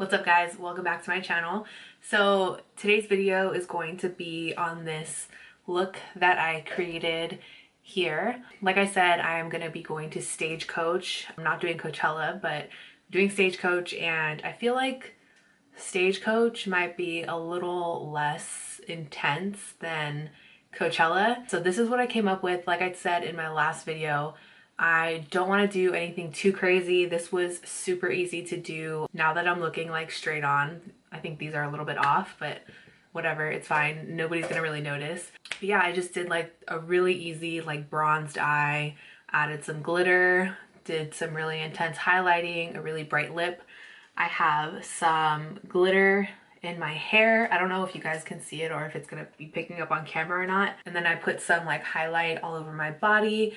What's up guys, welcome back to my channel. So today's video is going to be on this look that I created here. Like I said, I am going to be going to Stagecoach. I'm not doing Coachella, but doing Stagecoach, and I feel like Stagecoach might be a little less intense than Coachella. So this is what I came up with. Like I said in my last video, I don't want to do anything too crazy. This was super easy to do. Now that I'm looking like straight on, I think these are a little bit off, but whatever, it's fine. Nobody's gonna really notice. But yeah, I just did like a really easy like bronzed eye, added some glitter, did some really intense highlighting, a really bright lip. I have some glitter in my hair. I don't know if you guys can see it or if it's gonna be picking up on camera or not. And then I put some like highlight all over my body.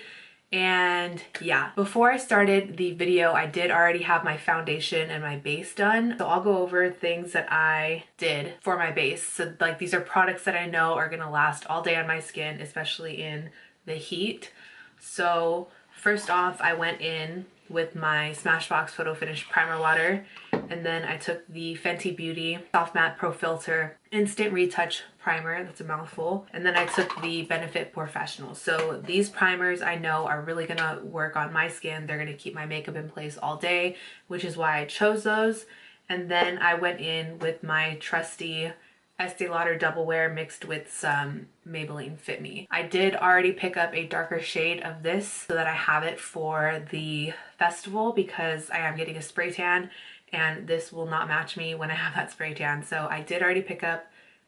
And yeah, before I started the video, I did already have my foundation and my base done. So I'll go over things that I did for my base. So like these are products that I know are gonna last all day on my skin, especially in the heat. So first off, I went in with my Smashbox Photo Finish Primer Water, and then I took the Fenty Beauty Soft Matte Pro Filter Instant Retouch Primer. That's a mouthful. And then I took the Benefit Porefessional. So these primers I know are really gonna work on my skin. They're gonna keep my makeup in place all day, which is why I chose those. And then I went in with my trusty Estee Lauder Double Wear mixed with some Maybelline Fit Me. I did already pick up a darker shade of this so that I have it for the festival, because I am getting a spray tan and this will not match me when I have that spray tan. So I did already pick up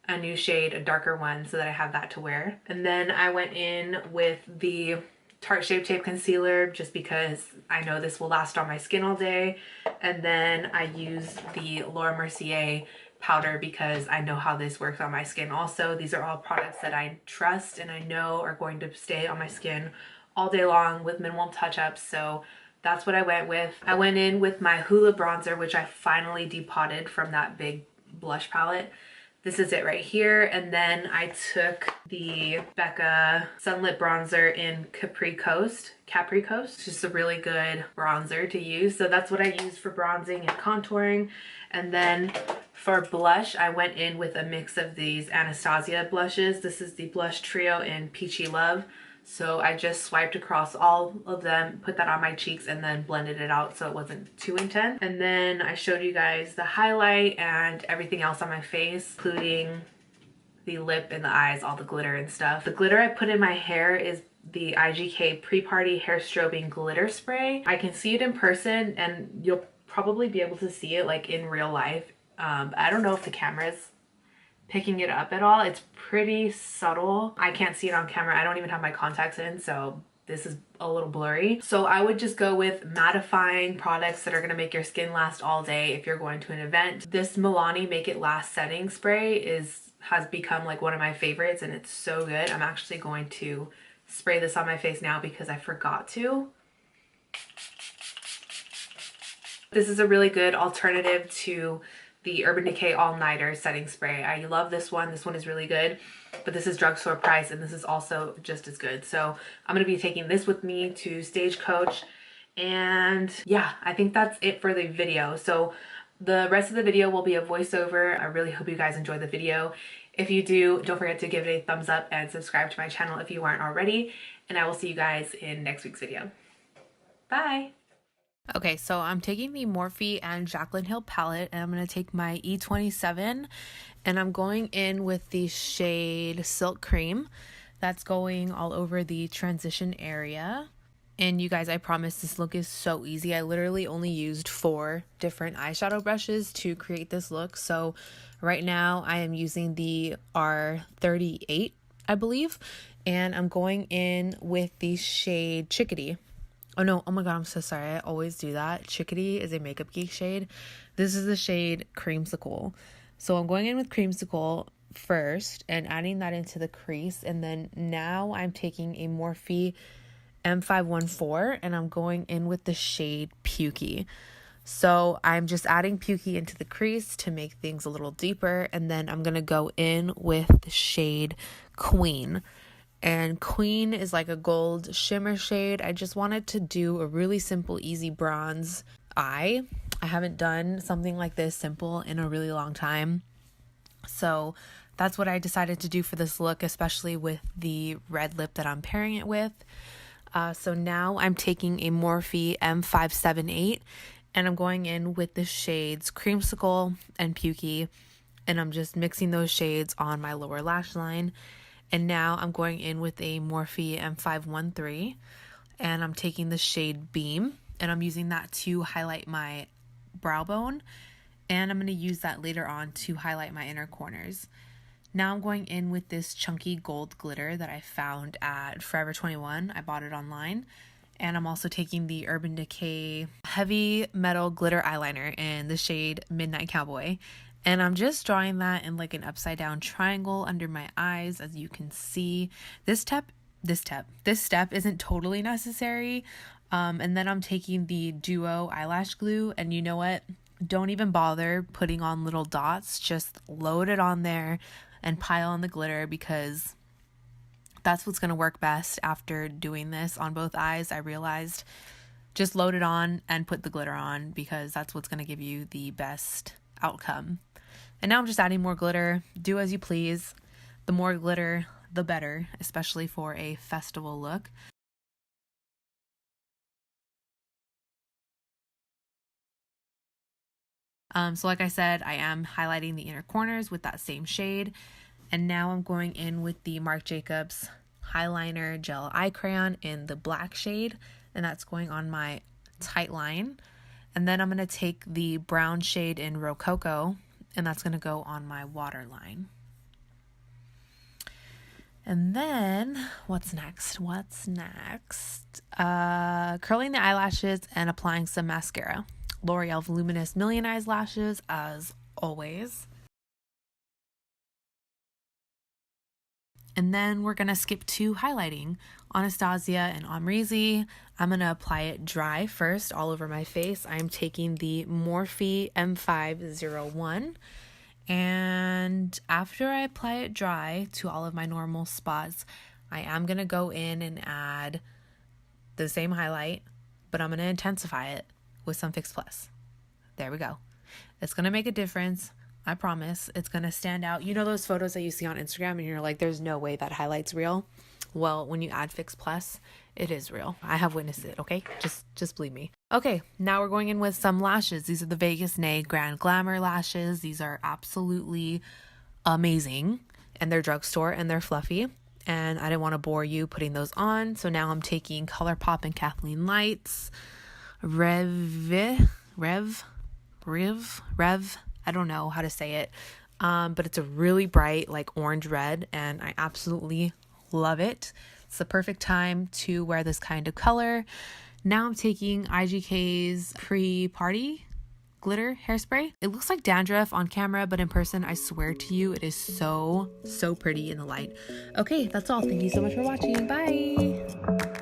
a new shade, a darker one, so that I have that to wear. And then I went in with the Tarte Shape Tape Concealer just because I know this will last on my skin all day. And then I used the Laura Mercier powder because I know how this works on my skin also. These are all products that I trust and I know are going to stay on my skin all day long with minimal touch-ups. So that's what I went with. I went in with my Hoola bronzer, which I finally depotted from that big blush palette. This is it right here. And then I took the Becca Sunlit Bronzer in Capri Coast. It's just a really good bronzer to use. So that's what I use for bronzing and contouring. And then for blush, I went in with a mix of these Anastasia blushes. This is the blush trio in Peachy Love. So I just swiped across all of them, put that on my cheeks, and then blended it out so it wasn't too intense. And then I showed you guys the highlight and everything else on my face, including the lip and the eyes, all the glitter and stuff. The glitter I put in my hair is the IGK Pre-Party Hair Strobing Glitter Spray. I can see it in person and you'll probably be able to see it like in real life. I don't know if the camera's picking it up at all. It's pretty subtle. I can't see it on camera. I don't even have my contacts in, so this is a little blurry. So I would just go with mattifying products that are gonna make your skin last all day if you're going to an event. This Milani Make It Last Setting Spray has become like one of my favorites and it's so good. I'm actually going to spray this on my face now because I forgot to. This is a really good alternative to the Urban Decay All Nighter Setting Spray. I love this one. This one is really good, but this is drugstore price and this is also just as good. So I'm going to be taking this with me to Stagecoach. And yeah, I think that's it for the video. So the rest of the video will be a voiceover. I really hope you guys enjoy the video. If you do, don't forget to give it a thumbs up and subscribe to my channel if you aren't already. And I will see you guys in next week's video. Bye! Okay, so I'm taking the Morphe and Jaclyn Hill palette and I'm going to take my E27 and I'm going in with the shade Silk Cream. That's going all over the transition area. And you guys, I promise this look is so easy. I literally only used 4 different eyeshadow brushes to create this look. So right now I am using the R38, I believe, and I'm going in with the shade Chickadee. Oh no, oh my god, I'm so sorry. I always do that. Chickadee is a Makeup Geek shade. This is the shade Creamsicle. So I'm going in with Creamsicle first and adding that into the crease. And then now I'm taking a Morphe M514 and I'm going in with the shade Peachy. So I'm just adding Peachy into the crease to make things a little deeper. And then I'm going to go in with the shade Queen. And Queen is like a gold shimmer shade. I just wanted to do a really simple, easy bronze eye. I haven't done something like this simple in a really long time. So that's what I decided to do for this look, especially with the red lip that I'm pairing it with. So now I'm taking a Morphe M578 and I'm going in with the shades Creamsicle and Peachy, and I'm just mixing those shades on my lower lash line. And now I'm going in with a Morphe M513 and I'm taking the shade Beam and I'm using that to highlight my brow bone, and I'm going to use that later on to highlight my inner corners. Now I'm going in with this chunky gold glitter that I found at Forever 21. I bought it online. And I'm also taking the Urban Decay Heavy Metal Glitter Eyeliner in the shade Midnight Cowboy. And I'm just drawing that in like an upside down triangle under my eyes, as you can see. This step isn't totally necessary. And then I'm taking the Duo eyelash glue, and you know what? Don't even bother putting on little dots. Just load it on there and pile on the glitter, because that's what's going to work best. After doing this on both eyes, I realized just load it on and put the glitter on, because that's what's going to give you the best outcome. And now I'm just adding more glitter. Do as you please. The more glitter, the better, especially for a festival look. So like I said, I am highlighting the inner corners with that same shade. And now I'm going in with the Marc Jacobs Highliner Gel Eye Crayon in the black shade. And that's going on my tight line. And then I'm going to take the brown shade in Rococo, and that's going to go on my waterline. And then what's next? Curling the eyelashes and applying some mascara. L'Oreal Voluminous Million Eyes Lashes, as always. And then we're going to skip to highlighting. Anastasia and Amrezy. I'm going to apply it dry first all over my face. I'm taking the Morphe M501. And after I apply it dry to all of my normal spots, I am going to go in and add the same highlight, but I'm going to intensify it with some Fix Plus. There we go. It's going to make a difference. I promise. It's going to stand out. You know those photos that you see on Instagram and you're like, there's no way that highlight's real? Well, when you add Fix Plus, it is real. I have witnessed it, okay? Just believe me. Okay, now we're going in with some lashes. These are the Vegas Nay Grand Glamour lashes. These are absolutely amazing, and they're drugstore and they're fluffy. And I didn't want to bore you putting those on. So now I'm taking Colourpop and Kathleen Lights. Rev. I don't know how to say it. But it's a really bright, like orange red, and I absolutely love it. It's the perfect time to wear this kind of color. Now I'm taking IGK's Pre-Party Glitter Hairspray. It looks like dandruff on camera, but in person, I swear to you, it is so pretty in the light. Okay, that's all. Thank you so much for watching. Bye.